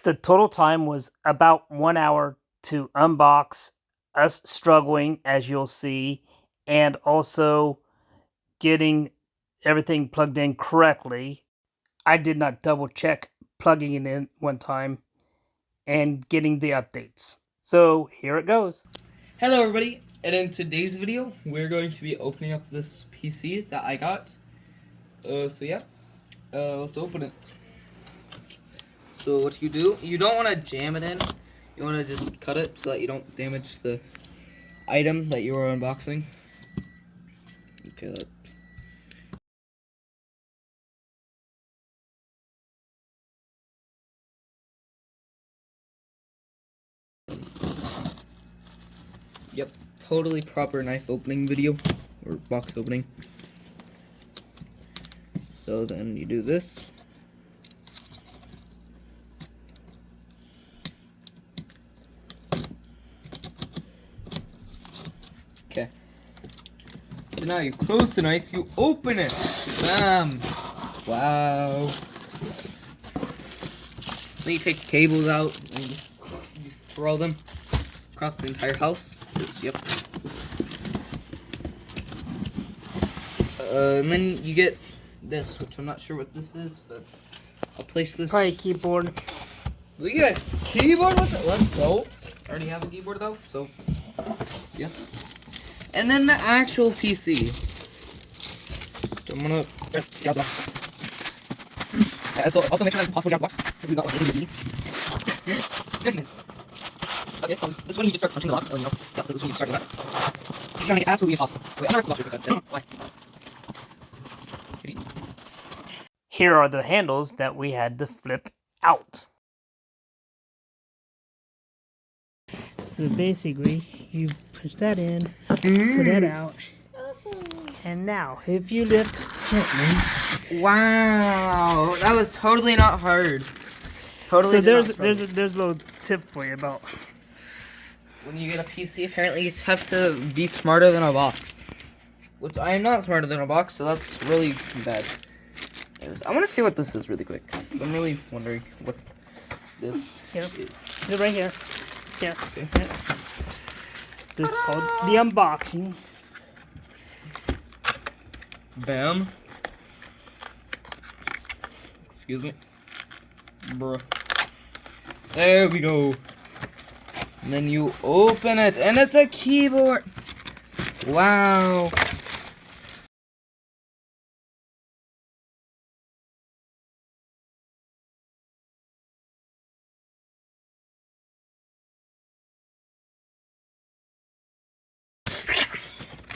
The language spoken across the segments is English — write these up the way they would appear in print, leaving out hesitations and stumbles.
The total time was about 1 hour to unbox, us struggling, as you'll see, and also getting everything plugged in correctly. I did not double check plugging it in one time and getting the updates. So here it goes. Hello everybody, and in today's video, we're going to be opening up this PC that I got. Let's open it. So what you do, you don't want to jam it in, you want to just cut it so that you don't damage the item that you are unboxing. Okay, Yep, totally proper knife opening video, or box opening. So then you do this. Okay. So now you close the knife, you open it. Bam! Wow. Then you take the cables out and you just throw them across the entire house. Yep. And then you get this, which I'm not sure what this is, but I'll place this. Probably a keyboard. We get a keyboard with it. Let's go. I already have a keyboard though, so yeah. And then the actual PC. I'm gonna grab box. Also make sure that it's possible to grab box. We got one. Okay, so this one you just start punching the box, and you know, yeah, this one you start doing that. This is gonna make it absolutely impossible. Wait, I'm not the box. Why? Here are the handles that we had to flip out. So basically, you push that in, put that out, and now if you lift gently. Wow, that was totally not hard. Totally. So there's a little tip for you about when you get a PC. Apparently, you just have to be smarter than a box, which I am not smarter than a box, so that's really bad. Anyways, I want to see what this is really quick. I'm really wondering what this is. It's right here. Yeah. Okay. This is called the unboxing. Bam. Excuse me. Bruh. There we go. And then you open it, and it's a keyboard. Wow.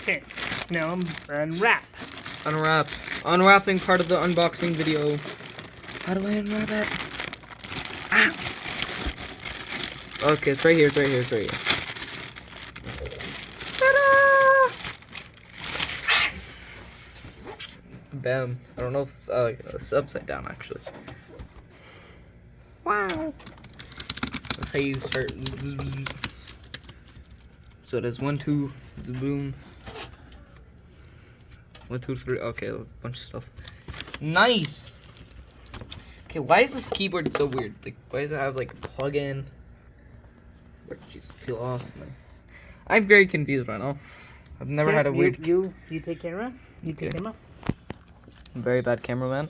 Okay, now unwrap. Unwrapping part of the unboxing video. How do I unwrap it? Ah. Okay, it's right here, Ta-da! Bam. I don't know if it's upside down, actually. Wow. That's how you start. So it is 1, 2, boom. 1, 2, 3. Okay, a bunch of stuff. Nice. Okay, why is this keyboard so weird? Like, why does it have like a plug-in? Where did you feel off, man? I'm very confused right now. I've never had a weird. You take camera. You take camera. I'm a very bad cameraman.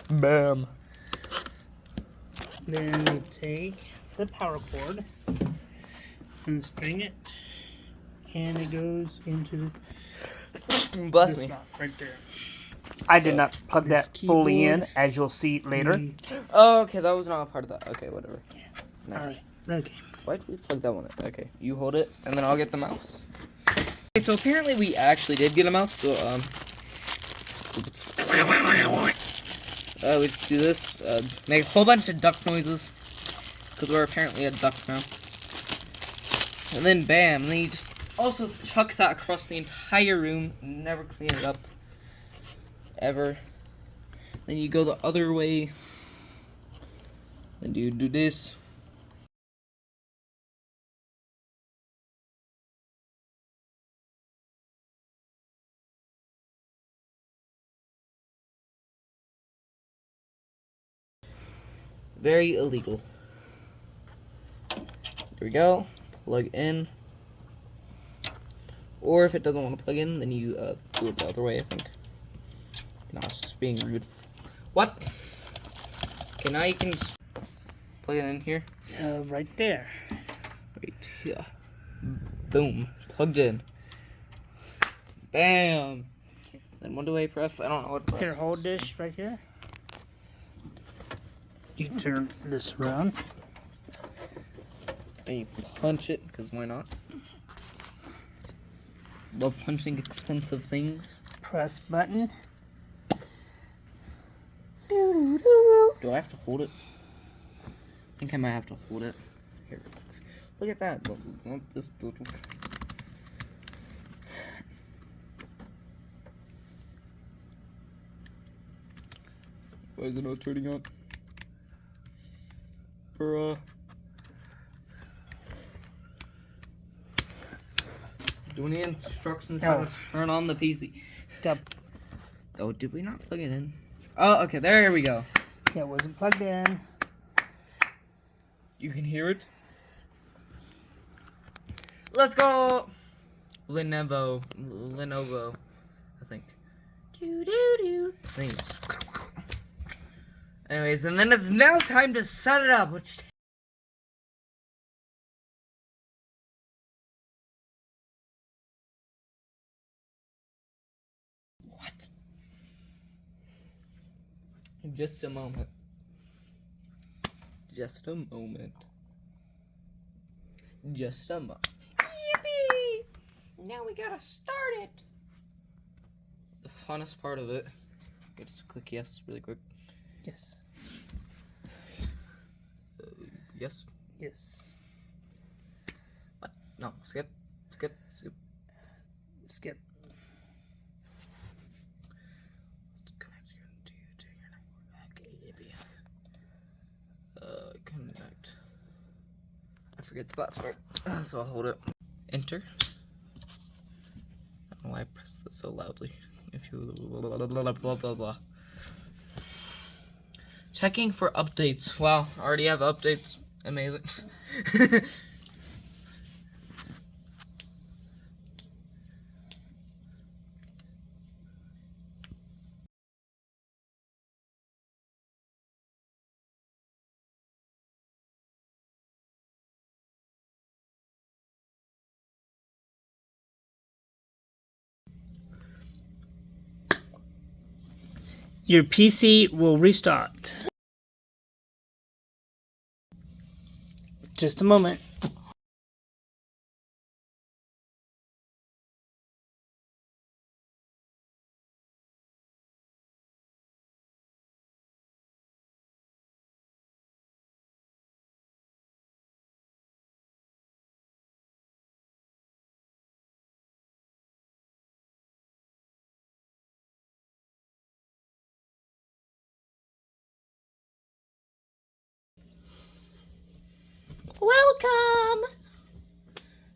Bam. Then you take the power cord and string it, and it goes into Bless me. slot right there. I did not plug that fully in, as you'll see later. Oh, okay, that was not a part of that. Okay, whatever. Nice. Alright, okay. Why did we plug that one in? Okay, you hold it, and then I'll get the mouse. Okay, so apparently we actually did get a mouse, so, we just do this, make a whole bunch of duck noises, because we're apparently a duck now. And then bam, and then you just Also, chuck that across the entire room. Never clean it up. Ever. Then you go the other way. Then you do this. Very illegal. There we go. Plug in. Or if it doesn't want to plug in, then you do it the other way, I think. No, it's just being rude. What? Okay, now you can just plug it in here. Right there. Right here. Boom. Plugged in. Bam. Then what do I press? I don't know what to press. Here, hold this right here. You turn this around. And you punch it, because why not? Love punching expensive things. Press button. Do I have to hold it? I think I might have to hold it. Here. Look at that. Look, this little... Why is it not turning on? Bruh. Do any instructions how to turn on the PC? Yep. Oh, did we not plug it in? Oh, okay, there we go. Yeah, it wasn't plugged in. You can hear it? Let's go! Lenovo, I think. Thanks. Anyways, and then it's now time to set it up, which... What? Just a moment. Just a moment. Just a moment. Yippee! Now we gotta start it! The funnest part of it. Just click yes really quick. Yes. Yes. Yes. What? No, skip. Skip. Skip. Skip. Connect to your network. Okay, yippee. Connect. I forget the password, so I'll hold it. Enter. I don't know why I pressed this so loudly. If you blah. Checking for updates. Wow, already have updates. Amazing. Your PC will restart. Just a moment. Welcome!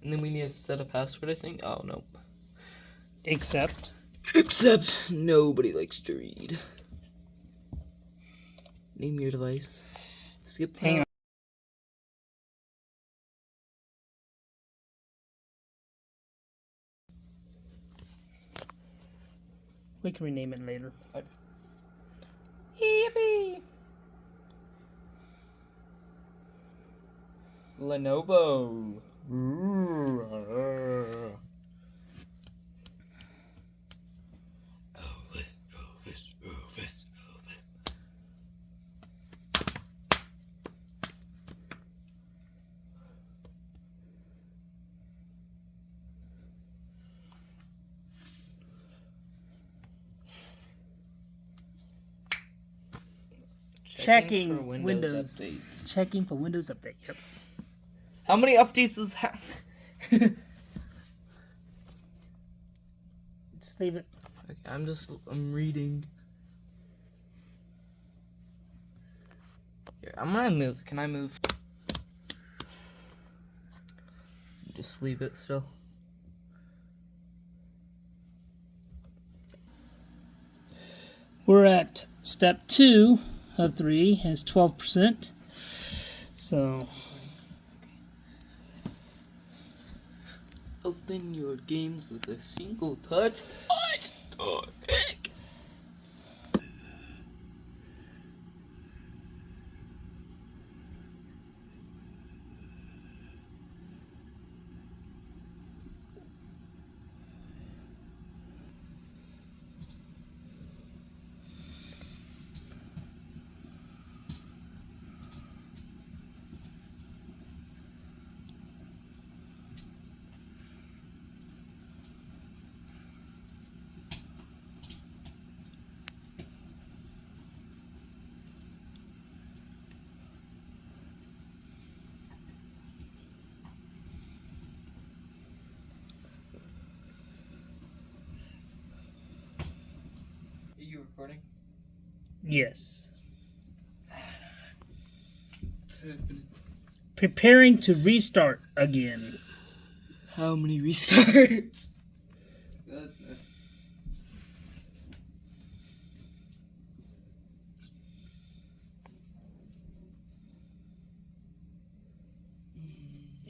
And then we need to set a password, I think. Oh, no. Except Nobody likes to read. Name your device. Skip. Hang on. We can rename it later. Yippee! Lenovo. Elvis. Checking for Windows. updates. Checking for Windows update. Yep. How many updates does Just leave it. Okay, I'm reading. Here, I'm gonna move. Can I move? Just leave it still. We're at step 2 of 3, has 12%. So, open your games with a single touch. What the heck? Are you recording? yes. What's happening? Preparing to restart again. How many restarts? Goodness.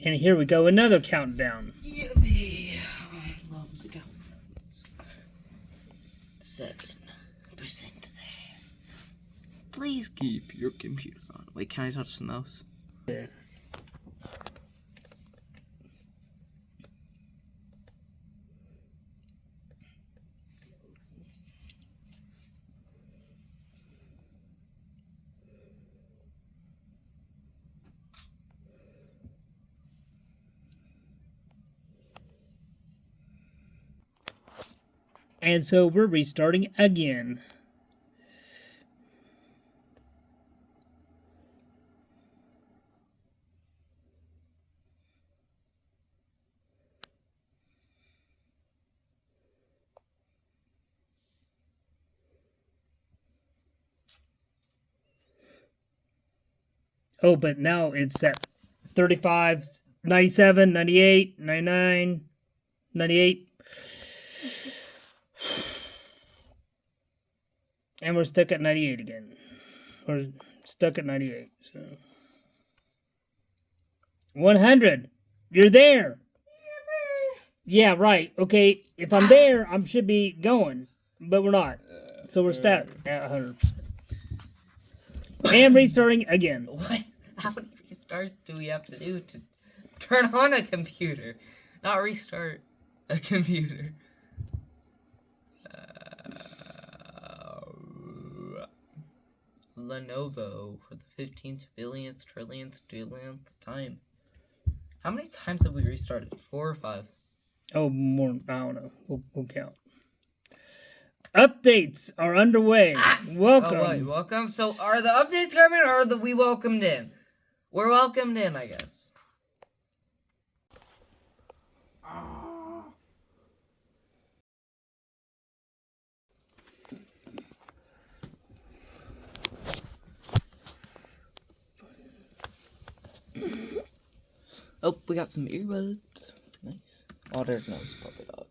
And here we go, another countdown. Yippee! I love the countdowns. 7% there. Please keep your computer on. Wait, can I touch the mouse? There. And so we're restarting again. Oh, but now it's at 35, 97, 98, 99, 98. And we're stuck at 98 again. We're stuck at 98. So 100. You're there. Yeah, right. Okay, if I'm there, I should be going. But we're not. So we're stuck at 100%. And restarting again. What? How many restarts do we have to do to turn on a computer? Not restart a computer. Lenovo for the 15th billionth trillionth time. How many times have we restarted? 4 or 5? Oh, more. I don't know. We'll count. Updates are underway. Welcome. Oh, wait, welcome? So, are the updates coming or are we welcomed in? We're welcomed in, I guess. Oh, we got some earbuds. Nice. Oh, there's no puppy dog.